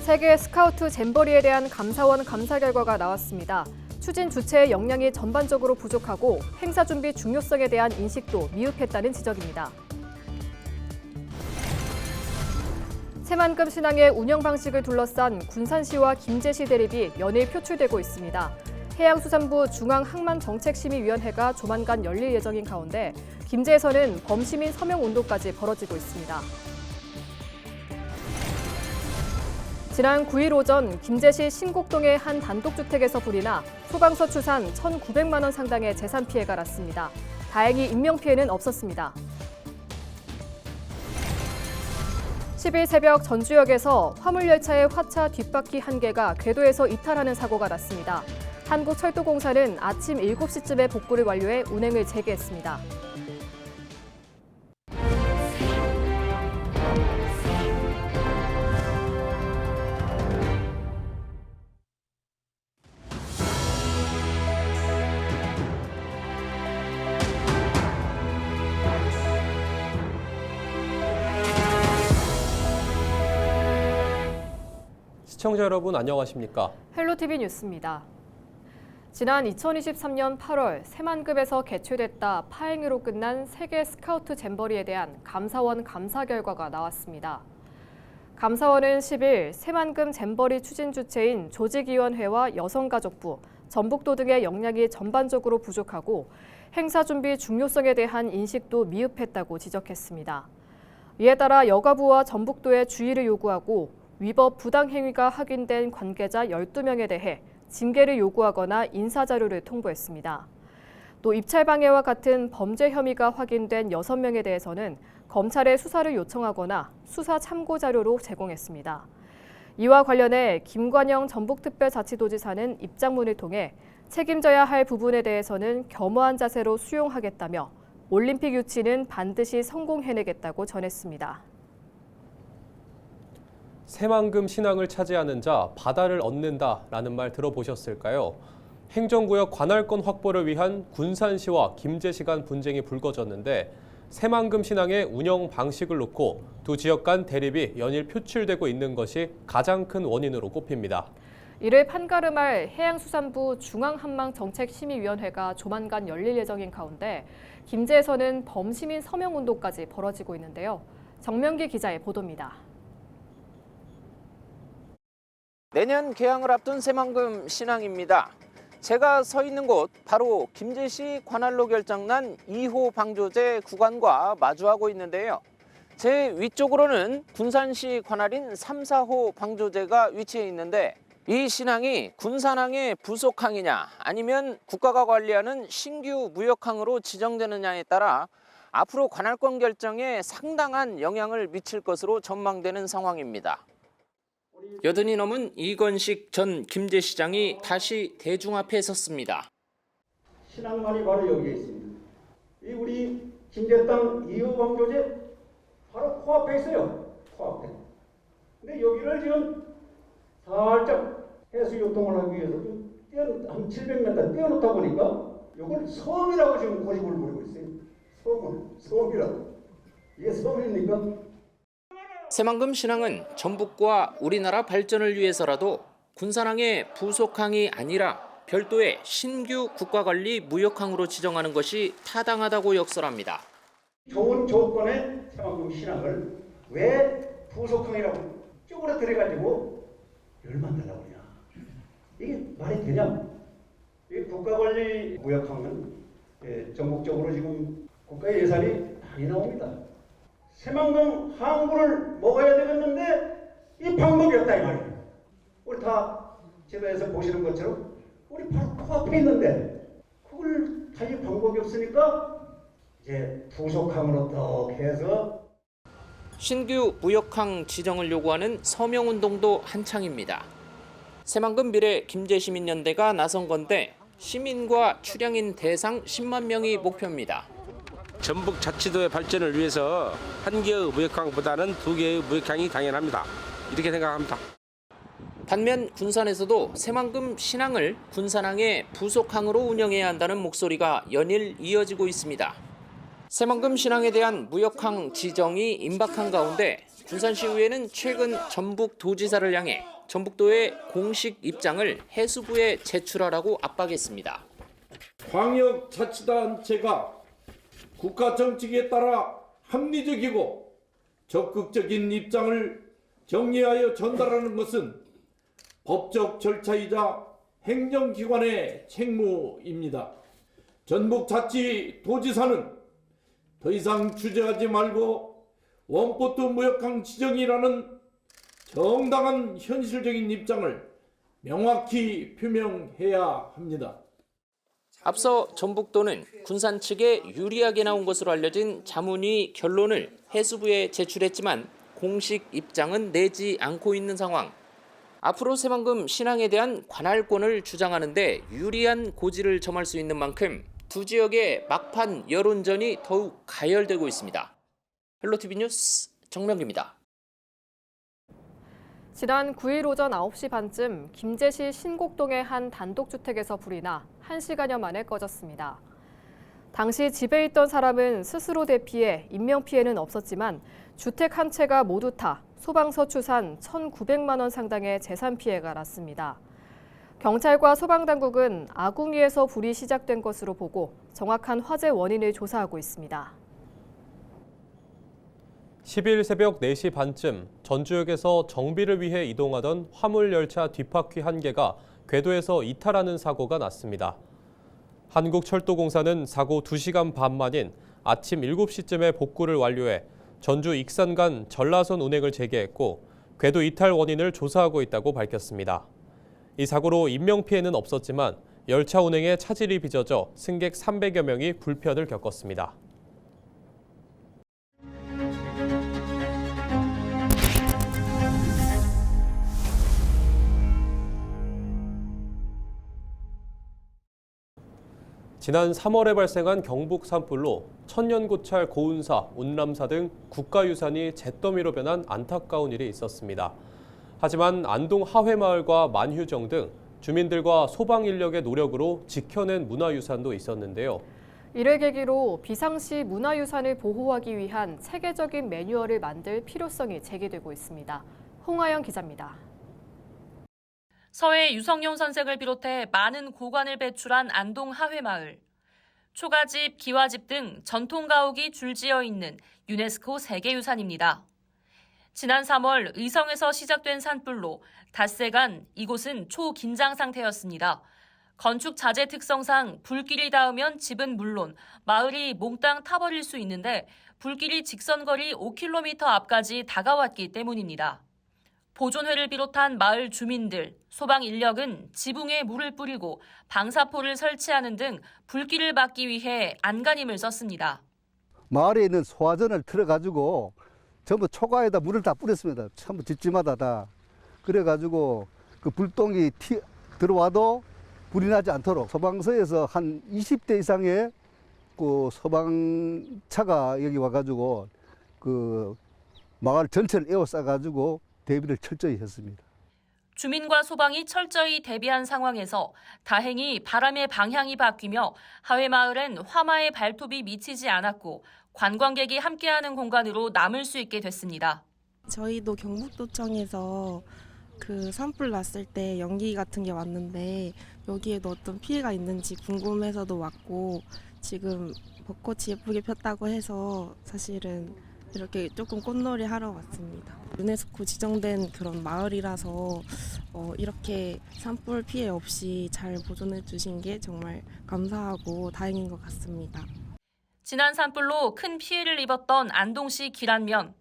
세계 스카우트 잼버리에 대한 감사원 감사 결과가 나왔습니다. 추진 주체의 역량이 전반적으로 부족하고 행사 준비 중요성에 대한 인식도 미흡했다는 지적입니다. 새만금 신항의 운영 방식을 둘러싼 군산시와 김제시 대립이 연일 표출되고 있습니다. 해양수산부 중앙항만정책심의위원회가 조만간 열릴 예정인 가운데 김제에서는 범시민 서명 운동까지 벌어지고 있습니다. 지난 9일 오전 김제시 신곡동의 한 단독주택에서 불이 나 소방서 추산 1,900만 원 상당의 재산 피해가 났습니다. 다행히 인명피해는 없었습니다. 10일 새벽 전주역에서 화물열차의 화차 뒷바퀴 한 개가 궤도에서 이탈하는 사고가 났습니다. 한국철도공사는 아침 7시쯤에 복구를 완료해 운행을 재개했습니다. 시청자 여러분 안녕하십니까? 헬로티비 뉴스입니다. 지난 2023년 8월 새만금에서 개최됐다 파행으로 끝난 세계 스카우트 잼버리에 대한 감사원 감사 결과가 나왔습니다. 감사원은 10일 새만금 잼버리 추진 주체인 조직위원회와 여성가족부, 전북도 등의 역량이 전반적으로 부족하고 행사 준비 중요성에 대한 인식도 미흡했다고 지적했습니다. 이에 따라 여가부와 전북도에 주의를 요구하고 위법 부당 행위가 확인된 관계자 12명에 대해 징계를 요구하거나 인사자료를 통보했습니다. 또 입찰방해와 같은 범죄 혐의가 확인된 6명에 대해서는 검찰에 수사를 요청하거나 수사 참고 자료로 제공했습니다. 이와 관련해 김관영 전북특별자치도지사는 입장문을 통해 책임져야 할 부분에 대해서는 겸허한 자세로 수용하겠다며 올림픽 유치는 반드시 성공해내겠다고 전했습니다. 새만금 신항을 차지하는 자 바다를 얻는다라는 말 들어보셨을까요? 행정구역 관할권 확보를 위한 군산시와 김제시 간 분쟁이 불거졌는데 새만금 신항의 운영 방식을 놓고 두 지역 간 대립이 연일 표출되고 있는 것이 가장 큰 원인으로 꼽힙니다. 이를 판가름할 해양수산부 중앙한망정책심의위원회가 조만간 열릴 예정인 가운데 김제에서는 범시민 서명운동까지 벌어지고 있는데요. 정명기 기자의 보도입니다. 내년 개항을 앞둔 새만금 신항입니다. 제가 서 있는 곳 바로 김제시 관할로 결정난 2호 방조제 구간과 마주하고 있는데요. 제 위쪽으로는 군산시 관할인 3, 4호 방조제가 위치해 있는데 이 신항이 군산항의 부속항이냐 아니면 국가가 관리하는 신규 무역항으로 지정되느냐에 따라 앞으로 관할권 결정에 상당한 영향을 미칠 것으로 전망되는 상황입니다. 여든이 넘은 이건식 전 김제시장이 다시 대중 앞에 섰습니다. 신항만이 바로 여기에 있습니다. 이 우리 김제 땅 2호 방조제 바로 코앞에 있어요. 코앞에. 근데 여기를 지금 살짝 해수 요동을 하기 위해서 한 700m 떼어놓다 보니까 이걸 섬이라고 지금 고집을 부리고 있어요. 섬이라고. 이게 섬입니까? 새만금 신항은 전북과 우리나라 발전을 위해서라도 군산항의 부속항이 아니라 별도의 신규 국가관리 무역항으로 지정하는 것이 타당하다고 역설합니다. 좋은 조건의 새만금 신항을 왜 부속항이라고 쪼그라들여가지고 열만 달라고 그러냐. 이게 말이 되냐. 이 국가관리 무역항은 전국적으로 지금 국가 예산이 많이 나옵니다. 새만금 항구를 먹어야 되겠는데 이 방법이 없다 이 말이에요. 우리 다 제도에서 보시는 것처럼 우리 바로 코앞에 있는데 그걸 달릴 방법이 없으니까 이제 부속항으로 떡 해서 신규 무역항 지정을 요구하는 서명운동도 한창입니다. 새만금 미래 김제시민연대가 나선 건데 시민과 출향인 대상 10만 명이 목표입니다. 전북 자치도의 발전을 위해서 한 개의 무역항보다는 두 개의 무역항이 당연합니다. 이렇게 생각합니다. 반면 군산에서도 새만금 신항을 군산항의 부속항으로 운영해야 한다는 목소리가 연일 이어지고 있습니다. 새만금 신항에 대한 무역항 지정이 임박한 가운데 군산시의회는 최근 전북도지사를 향해 전북도의 공식 입장을 해수부에 제출하라고 압박했습니다. 광역자치단체가 국가 정책에 따라 합리적이고 적극적인 입장을 정리하여 전달하는 것은 법적 절차이자 행정기관의 책무입니다. 전북자치도지사는 더 이상 주저하지 말고 원포트 무역항 지정이라는 정당한 현실적인 입장을 명확히 표명해야 합니다. 앞서 전북도는 군산 측에 유리하게 나온 것으로 알려진 자문위 결론을 해수부에 제출했지만 공식 입장은 내지 않고 있는 상황. 앞으로 새만금 신항에 대한 관할권을 주장하는 데 유리한 고지를 점할 수 있는 만큼 두 지역의 막판 여론전이 더욱 가열되고 있습니다. 헬로티비 뉴스 정명기입니다. 지난 9일 오전 9시 반쯤 김제시 신곡동의 한 단독주택에서 불이 나 1시간여 만에 꺼졌습니다. 당시 집에 있던 사람은 스스로 대피해 인명피해는 없었지만 주택 한 채가 모두 타 소방서 추산 1,900만 원 상당의 재산 피해가 났습니다. 경찰과 소방당국은 아궁이에서 불이 시작된 것으로 보고 정확한 화재 원인을 조사하고 있습니다. 10일 새벽 4시 반쯤 전주역에서 정비를 위해 이동하던 화물열차 뒷바퀴 한 개가 궤도에서 이탈하는 사고가 났습니다. 한국철도공사는 사고 2시간 반 만인 아침 7시쯤에 복구를 완료해 전주 익산 간 전라선 운행을 재개했고 궤도 이탈 원인을 조사하고 있다고 밝혔습니다. 이 사고로 인명피해는 없었지만 열차 운행에 차질이 빚어져 승객 300여 명이 불편을 겪었습니다. 지난 3월에 발생한 경북 산불로 천년고찰 고운사, 운람사 등 국가유산이 잿더미로 변한 안타까운 일이 있었습니다. 하지만 안동 하회마을과 만휴정 등 주민들과 소방 인력의 노력으로 지켜낸 문화유산도 있었는데요. 이를 계기로 비상시 문화유산을 보호하기 위한 체계적인 매뉴얼을 만들 필요성이 제기되고 있습니다. 홍하영 기자입니다. 서해 유성룡 선생을 비롯해 많은 고관을 배출한 안동 하회마을. 초가집, 기와집 등 전통 가옥이 줄지어 있는 유네스코 세계유산입니다. 지난 3월 의성에서 시작된 산불로 닷새간 이곳은 초긴장 상태였습니다. 건축 자재 특성상 불길이 닿으면 집은 물론 마을이 몽땅 타버릴 수 있는데 불길이 직선거리 5km 앞까지 다가왔기 때문입니다. 보존회를 비롯한 마을 주민들, 소방 인력은 지붕에 물을 뿌리고 방사포를 설치하는 등 불길을 막기 위해 안간힘을 썼습니다. 마을에 있는 소화전을 틀어가지고 전부 초가에다 물을 다 뿌렸습니다. 전부 집집마다 다. 그래가지고 그 불똥이 들어와도 불이 나지 않도록 소방서에서 한 20대 이상의 그 소방차가 여기 와가지고 그 마을 전체를 에워싸가지고 대비를 철저히 했습니다. 주민과 소방이 철저히 대비한 상황에서 다행히 바람의 방향이 바뀌며 하회마을엔 화마의 발톱이 미치지 않았고 관광객이 함께하는 공간으로 남을 수 있게 됐습니다. 저희도 경북도청에서 그 산불 났을 때 연기 같은 게 왔는데 여기에도 어떤 피해가 있는지 궁금해서도 왔고 지금 벚꽃이 예쁘게 폈다고 해서 사실은 이렇게 조금 꽃놀이 하러 왔습니다. 유네스코 지정된 그런 마을이라서 이렇게 산불 피해 없이 잘 보존해 주신 게 정말 감사하고 다행인 것 같습니다. 지난 산불로 큰 피해를 입었던 안동시 기란면.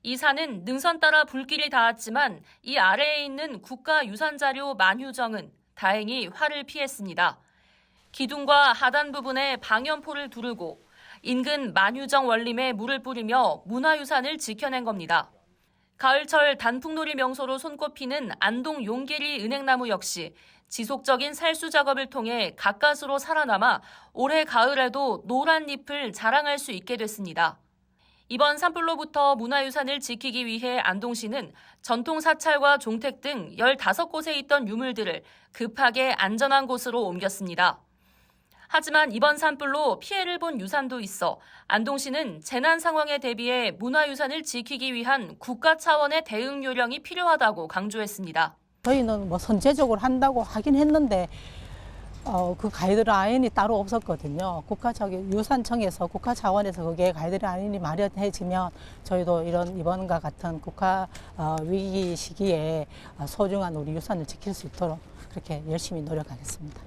이 산은 능선 따라 불길이 닿았지만 이 아래에 있는 국가유산자료 만휴정은 다행히 화를 피했습니다. 기둥과 하단 부분에 방염포를 두르고 인근 만휴정 원림에 물을 뿌리며 문화유산을 지켜낸 겁니다. 가을철 단풍놀이 명소로 손꼽히는 안동 용계리 은행나무 역시 지속적인 살수 작업을 통해 가까스로 살아남아 올해 가을에도 노란 잎을 자랑할 수 있게 됐습니다. 이번 산불로부터 문화유산을 지키기 위해 안동시는 전통 사찰과 종택 등 15곳에 있던 유물들을 급하게 안전한 곳으로 옮겼습니다. 하지만 이번 산불로 피해를 본 유산도 있어 안동시는 재난 상황에 대비해 문화유산을 지키기 위한 국가 차원의 대응 요령이 필요하다고 강조했습니다. 저희는 뭐 선제적으로 한다고 하긴 했는데 그 가이드라인이 따로 없었거든요. 유산청에서 국가 차원에서 그게 가이드라인이 마련해지면 저희도 이번과 같은 국가 위기 시기에 소중한 우리 유산을 지킬 수 있도록 그렇게 열심히 노력하겠습니다.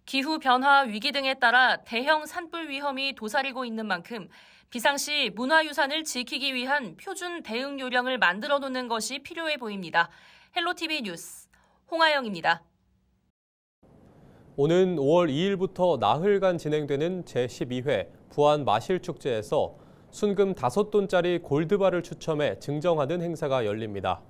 기후 변화 위기 등에 따라 대형 산불 위험이 도사리고 있는 만큼 비상시 문화유산을 지키기 위한 표준 대응 요령을 만들어 놓는 것이 필요해 보입니다. 헬로티비 뉴스 홍아영입니다. 오는 5월 2일부터 나흘간 진행되는 제12회 부안 마실축제에서 순금 5돈짜리 골드바를 추첨해 증정하는 행사가 열립니다.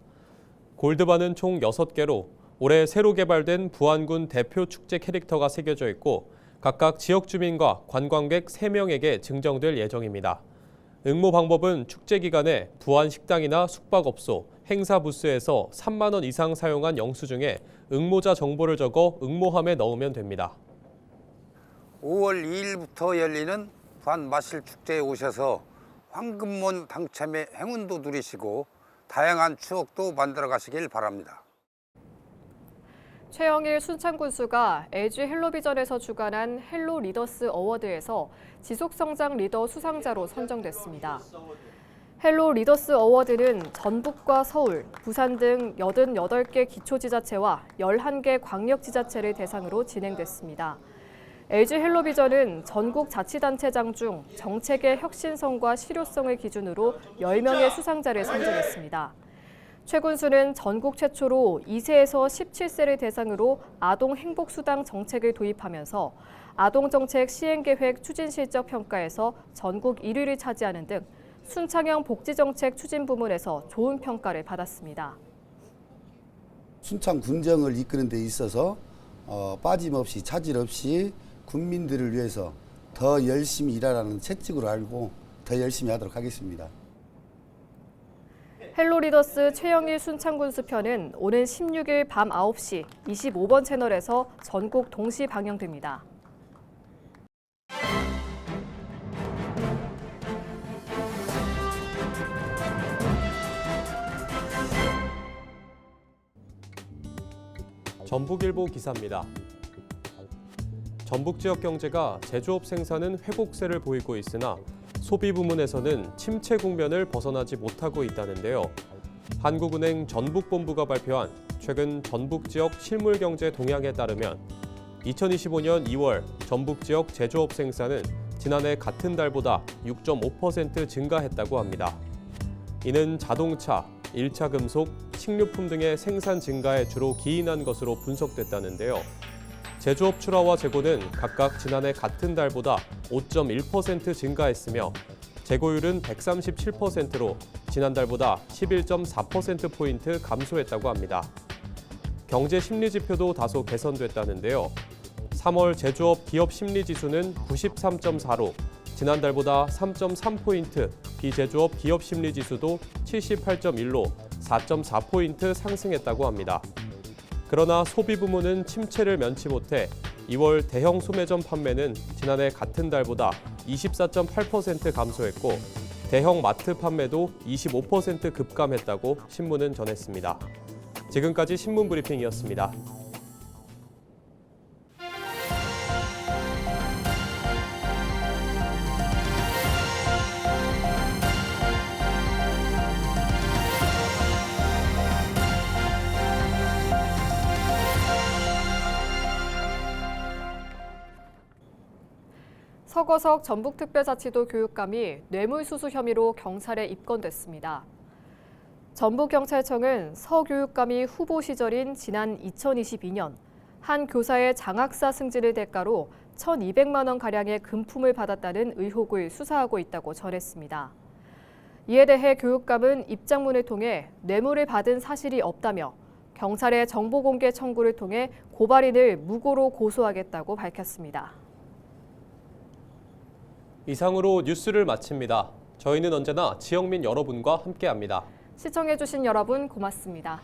골드바는 총 6개로 올해 새로 개발된 부안군 대표 축제 캐릭터가 새겨져 있고 각각 지역 주민과 관광객 3명에게 증정될 예정입니다. 응모 방법은 축제 기간에 부안 식당이나 숙박업소, 행사 부스에서 3만 원 이상 사용한 영수증에 응모자 정보를 적어 응모함에 넣으면 됩니다. 5월 2일부터 열리는 부안 마실축제에 오셔서 황금몬 당첨의 행운도 누리시고 다양한 추억도 만들어 가시길 바랍니다. 최영일 순창군수가 LG 헬로비전에서 주관한 헬로 리더스 어워드에서 지속성장 리더 수상자로 선정됐습니다. 헬로 리더스 어워드는 전북과 서울, 부산 등 88개 기초지자체와 11개 광역지자체를 대상으로 진행됐습니다. LG 헬로비전은 전국 자치단체장 중 정책의 혁신성과 실효성을 기준으로 10명의 수상자를 선정했습니다. 최 군수는 전국 최초로 2세에서 17세를 대상으로 아동 행복수당 정책을 도입하면서 아동정책 시행계획 추진실적 평가에서 전국 1위를 차지하는 등 순창형 복지정책 추진 부문에서 좋은 평가를 받았습니다. 순창 군정을 이끄는 데 있어서 빠짐없이 차질 없이 국민들을 위해서 더 열심히 일하라는 채찍으로 알고 더 열심히 하도록 하겠습니다. 헬로리더스 최영일 순창군수 편은 오는 16일 밤 9시 25번 채널에서 전국 동시 방영됩니다. 전북일보 기사입니다. 전북 지역 경제가 제조업 생산은 회복세를 보이고 있으나 소비 부문에서는 침체 국면을 벗어나지 못하고 있다는데요. 한국은행 전북본부가 발표한 최근 전북 지역 실물 경제 동향에 따르면 2025년 2월 전북 지역 제조업 생산은 지난해 같은 달보다 6.5% 증가했다고 합니다. 이는 자동차, 1차 금속, 식료품 등의 생산 증가에 주로 기인한 것으로 분석됐다는데요. 제조업 출하와 재고는 각각 지난해 같은 달보다 5.1% 증가했으며 재고율은 137%로 지난달보다 11.4%포인트 감소했다고 합니다. 경제 심리 지표도 다소 개선됐다는데요. 3월 제조업 기업 심리 지수는 93.4로 지난달보다 3.3포인트, 비제조업 기업 심리 지수도 78.1로 4.4포인트 상승했다고 합니다. 그러나 소비 부문은 침체를 면치 못해 2월 대형 소매점 판매는 지난해 같은 달보다 24.8% 감소했고 대형 마트 판매도 25% 급감했다고 신문은 전했습니다. 지금까지 신문 브리핑이었습니다. 서거석 전북특별자치도 교육감이 뇌물수수 혐의로 경찰에 입건됐습니다. 전북경찰청은 서 교육감이 후보 시절인 지난 2022년 한 교사의 장학사 승진을 대가로 1,200만 원가량의 금품을 받았다는 의혹을 수사하고 있다고 전했습니다. 이에 대해 교육감은 입장문을 통해 뇌물을 받은 사실이 없다며 경찰의 정보공개 청구를 통해 고발인을 무고로 고소하겠다고 밝혔습니다. 이상으로 뉴스를 마칩니다. 저희는 언제나 지역민 여러분과 함께합니다. 시청해주신 여러분 고맙습니다.